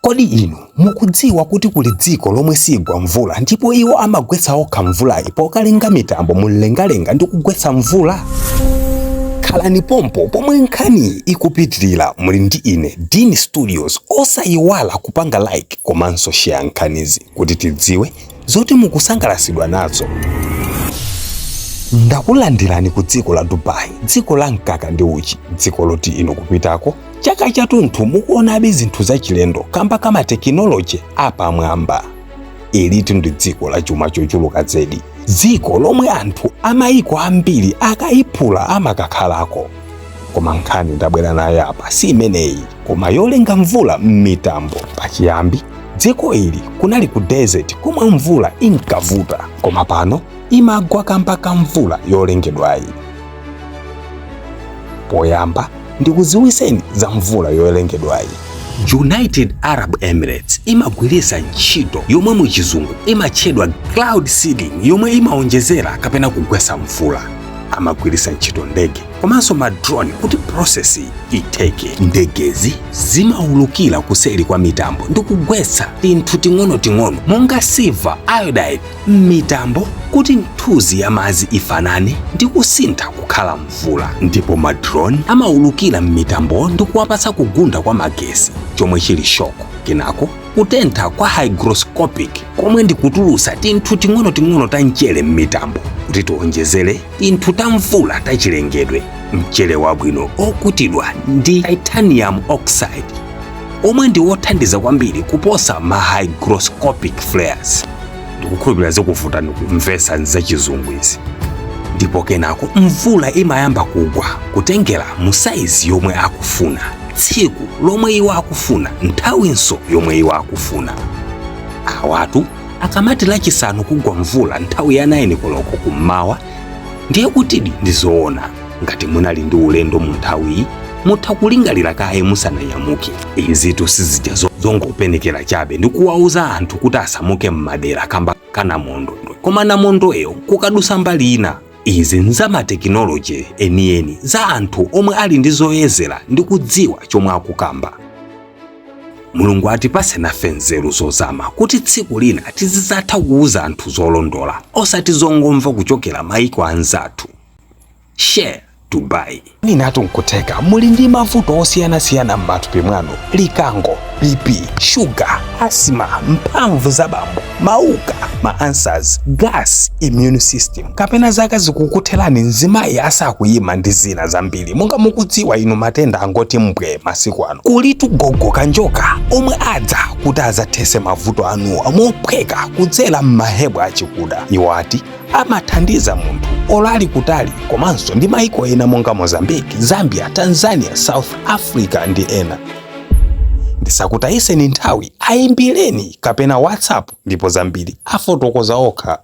Kodi inu mukudziwa kuti kuli dziko lomwe sigwa mvula ndipo iwo amagwetsa okha mvulayi pokalenga mitambo mumlengalenga ndi kugwetsa mvula? Khalani pompo pomwe nkhani ikupitirira muli ndi ine Dean Studios. Osayiwala kupanga like komanso share nkhanizi kuti tidziwe zoti mukusangalasidwa nazo. Ndakulandirani ku dziko la Dubai, dziko la mkaka ndi uchi, dziko loti inu kupitako chaka chathunthu mukuonabe zinthu zachilendo kamba kama tekinoloji apamwamba. Iliti ndi dziko la chuma chochuluka zedi, dziko lomwe anthu amayiko ambiri akayiphula amakakhalako. Koma nkhani ndabwera nayo apa si imeneyi, koma yolenga mvula m'mitambo. Pachiyambi dziko ili kunali ku desert komwe mvula inkavuta, koma pano imagwa kamba ka mvula yolengedwayi. Poyamba ndikuziwiseni za mvula yolengedwayi. United Arab Emirates imagwiritsa ntchito yomwe muchizungu imatchedwa cloud seeding, yomwe imaonjezera kapena kugwetsa mvula. Amagwiritsa ntchito ndege komanso madrone kuti process iteke. Ndegezi zimaulukira kuseri kwa mitambo ndi kugwetsa tinthu ting'onoting'ono monga silver iodide m'mitambo kuti nthuzi ya madzi ifanane ndi kusintha kukhala mvula. Ndipo madrone amaulukira m'mitambo ndi kuwapatsa kugunda kwa magesi chomwe chili shock. Kenako kutentha kwa hygroscopic komwe ndi kutulutsa tinthu ting'onoting'ono ta mchere m'mitambo kuti tionjezere tinthu ta mvula tachilengedwe. Mchere wabwino okutidwa ndi titanium oxide omwe ndi wothandiza kwambiri kuposa ma hygroscopic flares. Ndikukhulupirira zikuvutani kumvetsa zachizungu izi. Ndipo kenako mvula imayamba kugwa kutengera mu saizi yomwe akufuna, tsiku lomwe iwo akufuna, nthawinso yomwe iwo akufuna. Awatu akamati lachisanu kugwa mvula nthawi ya 9 koloko kummawa, ndiye kutidi ndizoona. Ngati munali ndi ulendo mu nthawiyi mutha kulingalira kaye musananyamuke. Izitu sizija zongopenekera chabe ndi kuwauza anthu kuti asamuke m'madera kamba kanamondo, koma namondoyo kukadusa mbali ina. Izi nzamatekinoloji enieni za anthu omwe ali ndi zoyezera ndi kudziwa chomwe akukamba. Mulungu atipase nafe nzeru zozama kuti tsiku lina tizidzatha kuwuza anthu zolondola osati zongomva kuchokera maiko anzathu. Share to buy. Ninatu nkuteka muli ndi mavuto osiyanasiyana m'matupi mwanu: likango, BP, sugar, asima, mphamvu za bambo, mauka, ma-answers, gas, immune system, kapena zaka zikukuthelani mzimayi asakuyima ndi zina zambiri monga mukudziwa inu matenda angoti mbwe masiku ano. Kulitu gogo kanjoka omwe adza kuti adzathetse mavuto anuwa mophweka kudzera m'mahebwa achikuda. Iwo ati amathandiza munthu olali kutali komanso ndi maiko ena monga Mozambique, Zambia, Tanzania, South Africa ndi ena. Ndisakutayiseni nthawi, ayimbireni kapena WhatsApp ndipo zambiri afotokoza Okha.